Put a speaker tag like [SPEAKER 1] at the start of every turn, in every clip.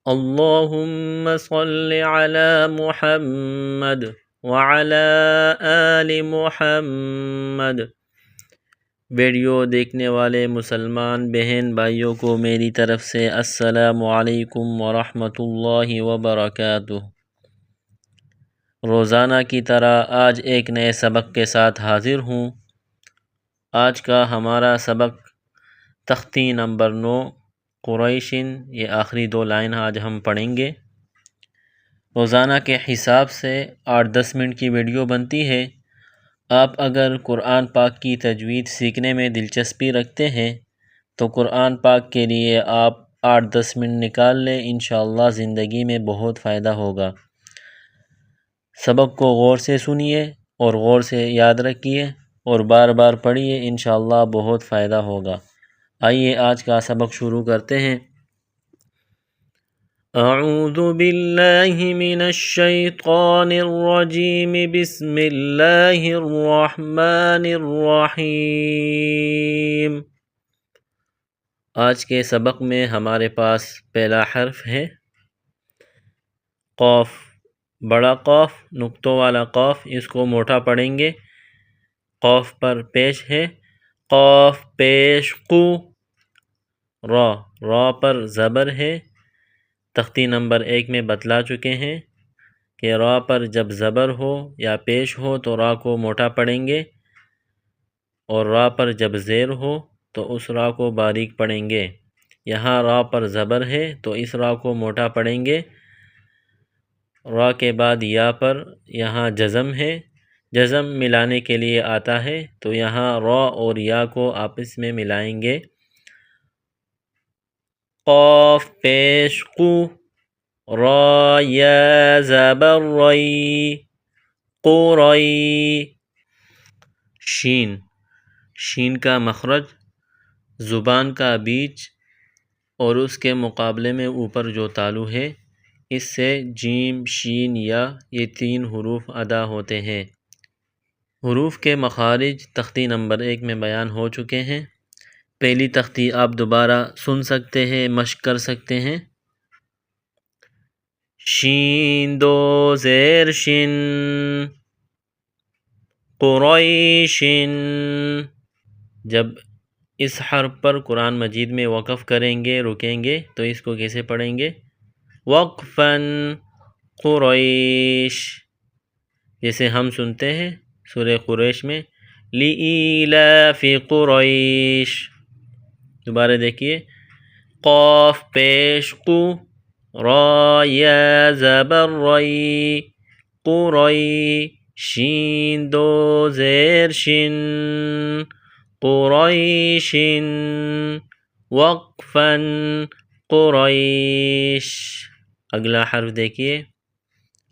[SPEAKER 1] اللهم صل على محمد وعلى آل محمد۔ ویڈیو دیکھنے والے مسلمان بہن بھائیوں کو میری طرف سے السلام علیکم ورحمۃ اللہ وبرکاتہ۔ روزانہ کی طرح آج ایک نئے سبق کے ساتھ حاضر ہوں۔ آج کا ہمارا سبق تختی نمبر 9 قریشن، یہ آخری 2 لائن آج ہم پڑھیں گے۔ روزانہ کے حساب سے 8-10 منٹ کی ویڈیو بنتی ہے۔ آپ اگر قرآن پاک کی تجوید سیکھنے میں دلچسپی رکھتے ہیں تو قرآن پاک کے لیے آپ 8-10 منٹ نکال لیں، انشاءاللہ زندگی میں بہت فائدہ ہوگا۔ سبق کو غور سے سنیے اور غور سے یاد رکھیے اور بار بار پڑھیے، انشاءاللہ بہت فائدہ ہوگا۔ آئیے آج کا سبق شروع کرتے ہیں۔ اعوذ باللہ من الشیطان الرجیم، بسم اللہ الرحمن الرحیم۔ آج کے سبق میں ہمارے پاس پہلا حرف ہے قاف، بڑا قاف، نقطوں والا قاف، اس کو موٹا پڑھیں گے۔ قاف پر پیش ہے، قاف پیش قو۔ را پر زبر ہے۔ تختی نمبر 1 میں بتلا چکے ہیں کہ را پر جب زبر ہو یا پیش ہو تو را کو موٹا پڑھیں گے، اور را پر جب زیر ہو تو اس را کو باریک پڑھیں گے۔ یہاں را پر زبر ہے تو اس را کو موٹا پڑھیں گے۔ را کے بعد یا پر یہاں جزم ہے، جزم ملانے کے لیے آتا ہے تو یہاں را اور یا کو آپس میں ملائیں گے۔ قاف پیش قو، را یا زبر ری، قوری۔ شین کا مخرج زبان کا بیچ اور اس کے مقابلے میں اوپر جو تالو ہے، اس سے جیم، شین، یا یہ 3 حروف ادا ہوتے ہیں۔ حروف کے مخارج تختی نمبر 1 میں بیان ہو چکے ہیں۔ پہلی تختی آپ دوبارہ سن سکتے ہیں، مشق کر سکتے ہیں۔ شین دو زیر شن، قریشن۔ جب اس حرف پر قرآن مجید میں وقف کریں گے، رکیں گے، تو اس کو کیسے پڑھیں گے؟ وقفاً قریش، جیسے ہم سنتے ہیں سورہ قریش میں لِإِيلَافِ قریش۔ دوبارہ دیکھیے، قاف پیش قو، را یا زبر ری، قری، شین دو زیر شن، قریشن، وقفاً قریش۔ اگلا حرف دیکھیے،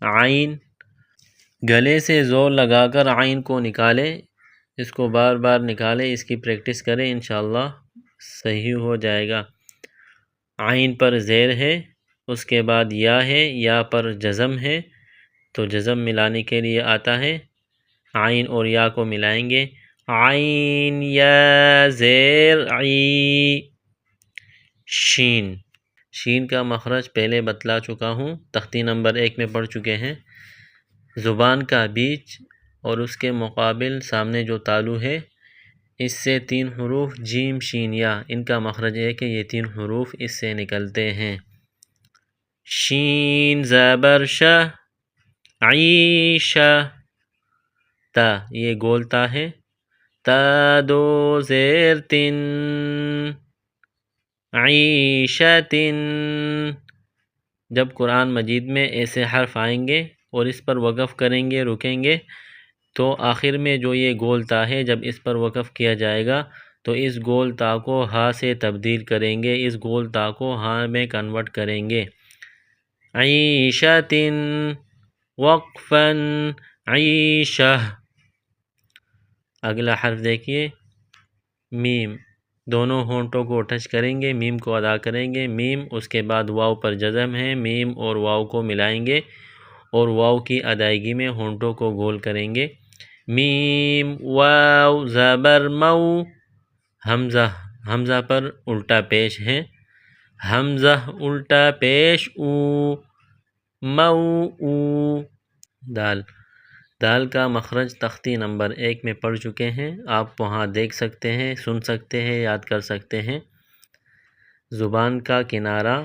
[SPEAKER 1] عین۔ گلے سے زور لگا کر عین کو نکالیں، اس کو بار بار نکالیں، اس کی پریکٹس کریں، انشاءاللہ صحیح ہو جائے گا۔ عین پر زیر ہے، اس کے بعد یا ہے، یا پر جزم ہے تو جزم ملانے کے لیے آتا ہے، عین اور یا کو ملائیں گے، عین یا زیر عی۔ شین کا مخرج پہلے بتلا چکا ہوں، تختی نمبر 1 میں پڑھ چکے ہیں۔ زبان کا بیچ اور اس کے مقابل سامنے جو تالو ہے، اس سے 3 حروف جیم، شین، یا، ان کا مخرج ہے کہ یہ 3 حروف اس سے نکلتے ہیں۔ شین زبر شا، عیشہ، تا یہ گول تا ہے، تا دو زیر تن، عیشتن۔ جب قرآن مجید میں ایسے حرف آئیں گے اور اس پر وقف کریں گے، رکیں گے، تو آخر میں جو یہ گول تا ہے، جب اس پر وقف کیا جائے گا تو اس گول تا کو ہا سے تبدیل کریں گے، اس گول تا کو ہا میں کنورٹ کریں گے۔ عیشتن، وقفاً، عیشہ۔ اگلا حرف دیکھیے، میم۔ دونوں ہونٹوں کو ٹچ کریں گے، میم کو ادا کریں گے، میم، اس کے بعد واو پر جزم ہے، میم اور واو کو ملائیں گے اور واو کی ادائیگی میں ہونٹوں کو گول کریں گے۔ میم واو زبر مو، حمزہ پر الٹا پیش ہے، حمزہ الٹا پیش او، مو، دال دال کا مخرج تختی نمبر 1 میں پڑھ چکے ہیں، آپ وہاں دیکھ سکتے ہیں، سن سکتے ہیں، یاد کر سکتے ہیں۔ زبان کا کنارہ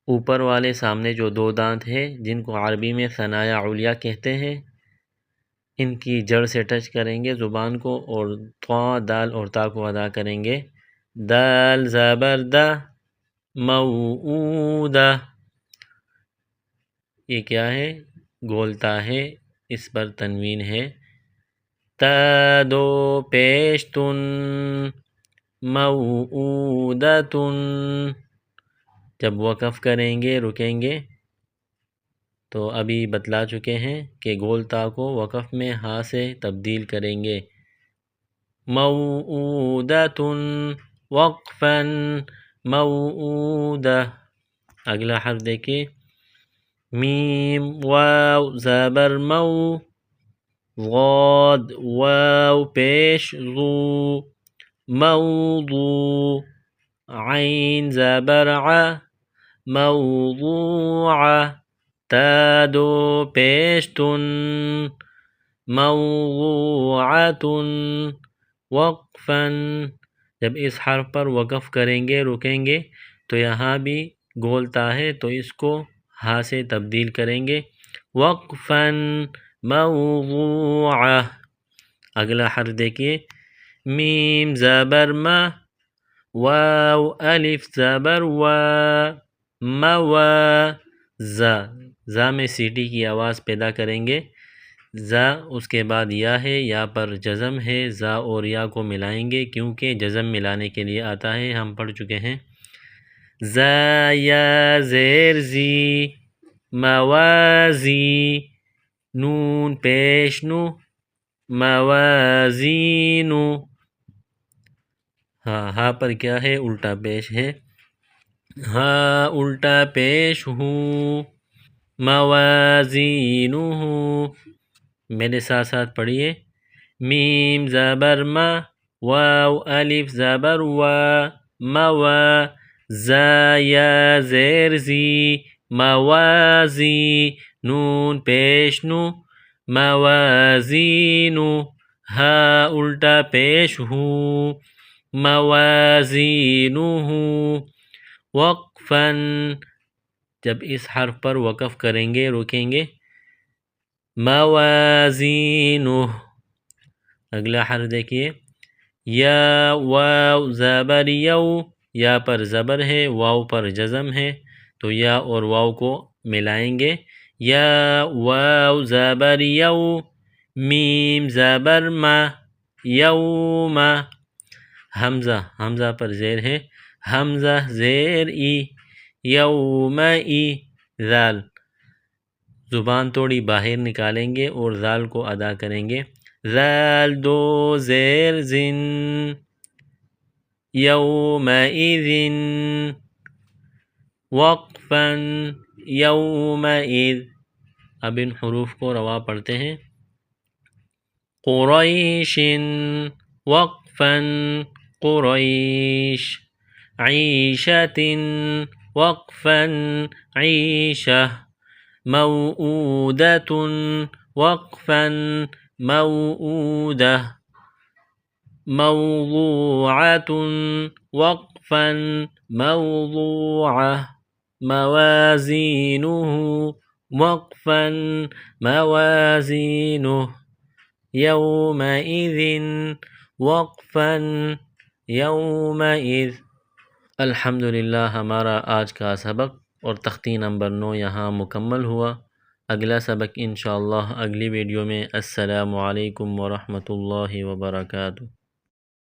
[SPEAKER 1] اوپر والے سامنے جو 2 دانت ہیں جن کو عربی میں ثنایا علیہ کہتے ہیں، ان کی جڑ سے ٹچ کریں گے زبان کو اور طا، دال اور تا کو ادا کریں گے۔ دال زبر دا، موعودہ، یہ کیا ہے؟ گولتا ہے، اس پر تنوین ہے۔ تا دو پیش تن، موعودتن، جب وقف کریں گے رکیں گے تو ابھی بتلا چکے ہیں کہ گولتا کو وقف میں ہاں سے تبدیل کریں گے۔ موعودتن وقفاً، موعودہ۔ اگلا حرف دیکھیں، میم واو زبر مو، غاد واو پیش ضو، موضوع، عین زبر ع، موضوعہ، تا دو پیش تن، موضوعۃ، وقفاً، جب اس حرف پر وقف کریں گے رکیں گے تو یہاں بھی گولتا ہے تو اس کو ہاں سے تبدیل کریں گے، وقفاً، موضوعہ۔ اگلا حرف دیکھیے، میم زبر ما، واو الف زبر وا، موا، زا، زا میں سیٹی کی آواز پیدا کریں گے، زا اس کے بعد یا ہے، یا پر جزم ہے، زا اور یا کو ملائیں گے کیونکہ جزم ملانے کے لیے آتا ہے، ہم پڑھ چکے ہیں۔ زا یا زیر زی، موازی، نون پیش نو، موازینو، ہاں پر کیا ہے؟ الٹا پیش ہے، ہاں الٹا پیش ہوں، موازینہ، میرے ساتھ ساتھ پڑھیے، میم زبر ما، واو الف زبر وا، موا، زا یا زیر زی، موازی، نون پیش نو، موازینو، ہاں الٹا پیش ہوں، موازینہ، وقفاً، جب اس حرف پر وقف کریں گے رکیں گے، موازینہ۔ اگلا حرف دیکھیے، یا واو زبر یو، یا پر زبر ہے، واو پر جزم ہے تو یا اور واو کو ملائیں گے، یا واو زبر یو، میم زبر ما، یوم، حمزہ پر زیر ہے، حمزہ زیر ای، یومئی، ذال، زبان توڑی باہر نکالیں گے اور ذال کو ادا کریں گے، ذال دو زیر زن، یومئذ، وقفاً، یومئذ۔ اب ان حروف کو روا پڑھتے ہیں، قریش، وقفاً، قریش، عیشۃ، وقفاً، عیشہ، موعودۃ، وقفاً، موعودہ، موضوعۃ، وقفاً، موضوعہ، موازینہ، وقفاً، موازینہ، یومئذ، وقفاً، یومئذ۔ الحمدللہ ہمارا آج کا سبق اور تختی نمبر 9 یہاں مکمل ہوا۔ اگلا سبق انشاءاللہ اگلی ویڈیو میں۔ السلام علیکم ورحمۃ اللہ وبرکاتہ۔